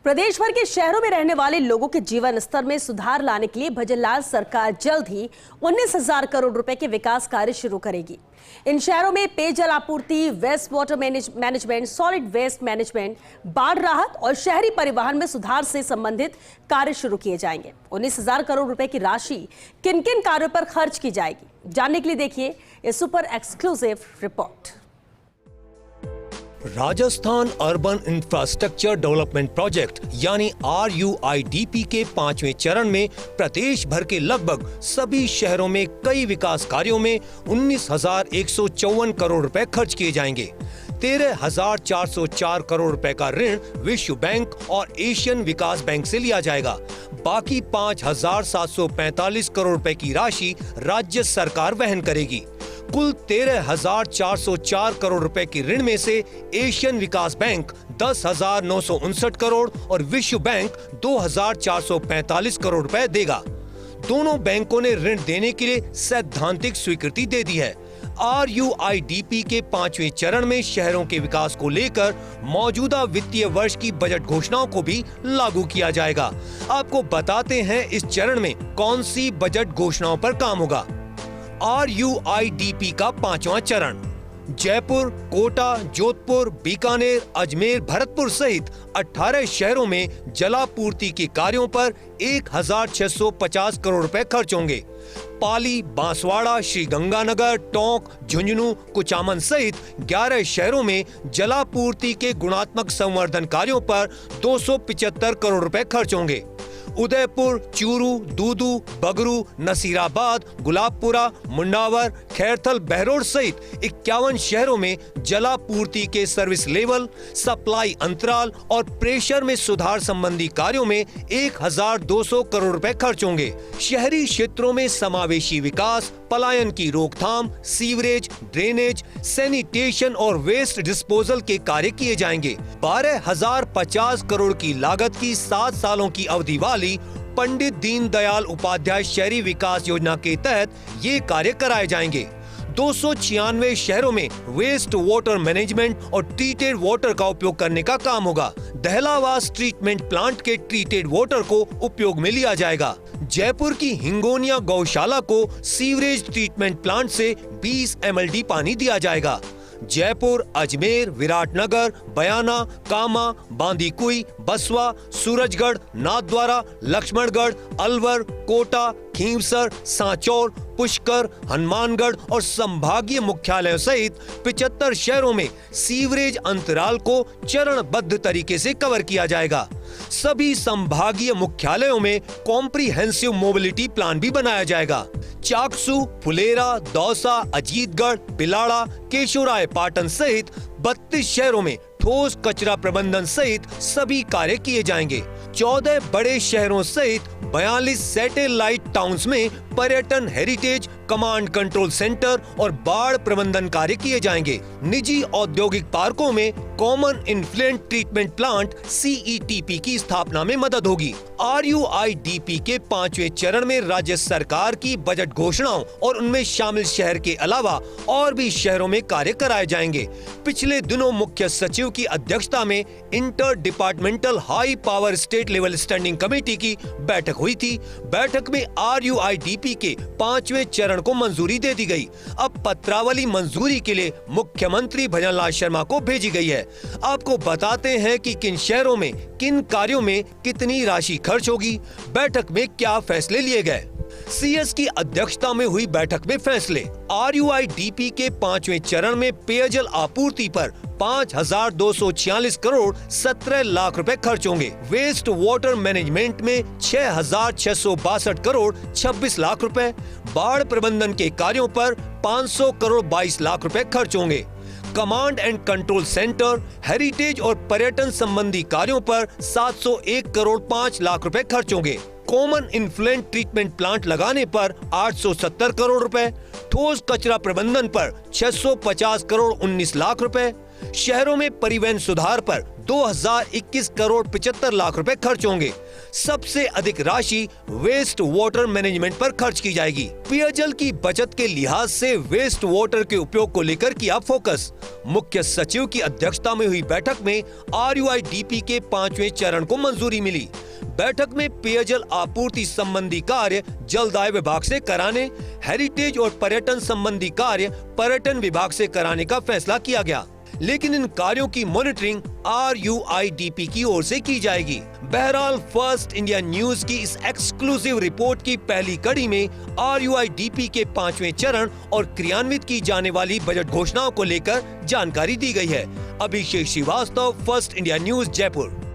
प्रदेश भर के शहरों में रहने वाले लोगों के जीवन स्तर में सुधार लाने के लिए भजनलाल सरकार जल्द ही 19,000 करोड़ रुपए के विकास कार्य शुरू करेगी। इन शहरों में पेयजल आपूर्ति, waste water management, solid waste management, बाढ़ राहत और शहरी परिवहन में सुधार से संबंधित कार्य शुरू किए जाएंगे। 19,000 करोड़ रुपए की राशि किन किन कार्यों पर खर्च की जाएगी, जानने के लिए देखिए ये super exclusive report. Rajasthan urban infrastructure development project यानी RUIDP के 5वें चरण में प्रदेश भर के लगभग सभी शहरों में कई विकास कार्यों में 19,154 करोड़ रुपए खर्च किए जाएंगे। 13,404 करोड़ रुपए का ऋण विश्व बैंक और एशियन विकास बैंक से लिया जाएगा। बाकी 5,745 करोड़ रुपए की राशि राज्य सरकार वहन करेगी। कुल 13,404 करोड़ रुपए की ऋण में से एशियन विकास बैंक 10,959 करोड़ और विश्व बैंक 2,445 करोड़ रुपए देगा। दोनों बैंकों ने ऋण देने के लिए सैद्धांतिक स्वीकृति दे दी है। RUIDP के 5वें चरण में शहरों के विकास को लेकर मौजूदा वित्तीय वर्ष की बजट घोषणाओं को भी लागू किया जाएगा। आपको बताते हैं इस चरण में कौन सी बजट घोषणाओं पर काम होगा। RUIDP का 5वां चरण जयपुर, कोटा, जोधपुर, बीकानेर, अजमेर, भरतपुर सहित 18 शहरों में जलापूर्ति के कार्यों पर 1,650 करोड़ रुपए खर्च होंगे। पाली, बांसवाड़ा, श्रीगंगानगर, टोंक, झुंझुनू, कुचामन सहित 11 शहरों में जलापूर्ति के गुणात्मक संवर्धन कार्यों पर 275 करोड़ रुपए खर्च होंगे। उदयपुर, चूरू, दूदू, बगरू, नसीराबाद, गुलाबपुरा, मुंडावर, खैरथल, बहरोड सहित 51 शहरों में जलापूर्ति के सर्विस लेवल, सप्लाई अंतराल और प्रेशर में सुधार संबंधी कार्यों में 1,200 करोड़ रुपए खर्च होंगे। शहरी क्षेत्रों में समावेशी विकास, पलायन की रोकथाम, सीवरेज, ड्रेनेज, सैनिटेशन और वेस्ट डिस्पोजल के कार्य किए जाएंगे। 12,050 करोड़ की लागत की 7 सालों की अवधि वाली पंडित दीनदयाल उपाध्याय शहरी विकास योजना के तहत ये कार्य कराए जाएंगे। 296 शहरों में वेस्ट वाटर मैनेजमेंट और ट्रीटेड वाटर का उपयोग करने का काम होगा। दहलावास ट्रीटमेंट प्लांट के ट्रीटेड वाटर को उपयोग में लिया जाएगा। जयपुर की हिंगोनिया गौशाला को सीवरेज ट्रीटमेंट प्लांट से 20 MLD पानी दिया जाएगा। जयपुर, अजमेर, विराटनगर, बयाना, कामा, बांदीकुई, बसवा, सूरजगढ़, नाथद्वारा, लक्ष्मणगढ़, अलवर, कोटा, खींवसर, सांचौर, पुष्कर, हनुमानगढ़ और संभागीय मुख्यालयों सहित 75 शहरों में सीवरेज अंतराल को चरणबद्ध तरीके से कवर किया जाएगा। सभी संभागीय मुख्यालयों में कॉम्प्रिहेंसिव मोबिलिटी प्लान भी बनाया जाएगा। चाकसू, फुलेरा, दौसा, अजीतगढ़, पिलाड़ा, केशोराय पाटन सहित 32 शहरों में ठोस कचरा प्रबंधन सहित सभी कार्य किए जाएंगे। 14 बड़े शहरों सहित 42 सैटेलाइट टाउन्स में पर्यटन, हेरिटेज, कमांड कंट्रोल सेंटर और बाढ़ प्रबंधन कार्य किए जाएंगे। निजी औद्योगिक पार्कों में common influential treatment plant CETP की स्थापना में मदद होगी। RUIDP के 5वें चरण में राज्य सरकार की बजट घोषणाओं और उनमें शामिल शहर के अलावा और भी शहरों में कार्य कराए जाएंगे। पिछले दिनों मुख्य सचिव की अध्यक्षता में inter departmental high power state level standing committee की बैठक हुई थी। बैठक में RUIDP के 5वें चरण को मंजूरी दे दी गई। अब पत्रावली मंजूरी के लिए मुख्यमंत्री भजनलाल शर्मा को भेजी गई है। आपको बताते हैं कि किन शहरों में किन कार्यों में कितनी राशि खर्च होगी, बैठक में क्या फैसले लिए गए। CS की अध्यक्षता में हुई बैठक में फैसले। RUIDP के 5वें चरण में पेयजल आपूर्ति पर 5,246 करोड़ 17 लाख रुपए खर्च होंगे। वेस्ट वाटर मैनेजमेंट में 6,662 करोड़ 26 लाख रुपए, बाढ़ प्रबंधन के कार्यों पर 500 करोड़ 22 लाख रुपए खर्च होंगे। Command and control centre, heritage और पर्यटन संबंधी कार्यों पर 701 करोड़ 5 लाख रुपए खर्च होंगे। कॉमन इन्फ्लुएंट ट्रीटमेंट प्लांट लगाने पर 870 करोड़ रुपए, ठोस कचरा प्रबंधन पर 650 करोड़ 19 लाख रुपए, शहरों में परिवहन सुधार पर 2021 करोड़ 75 लाख रुपए खर्च होंगे। सबसे अधिक राशि वेस्ट वाटर मैनेजमेंट पर खर्च की जाएगी। पेयजल की बचत के लिहाज से वेस्ट वाटर के उपयोग को लेकर किया फोकस। मुख्य सचिव की अध्यक्षता में हुई बैठक में RUIDP के 5वें चरण को मंजूरी मिली। बैठक में पेयजल आपूर्ति संबंधी कार्य जलदाय विभाग से कराने, हेरिटेज और पर्यटन संबंधी कार्य पर्यटन विभाग से कराने का फैसला किया गया, लेकिन इन कार्यों की मॉनिटरिंग RUIDP की ओर से की जाएगी। बहरहाल फर्स्ट इंडिया न्यूज की इस एक्सक्लूसिव रिपोर्ट की पहली कड़ी में RUIDP के 5वें चरण और क्रियान्वित की जाने वाली बजट घोषणाओं को लेकर जानकारी दी गई है। Abhishek Shrivastava, first India news, Jaipur.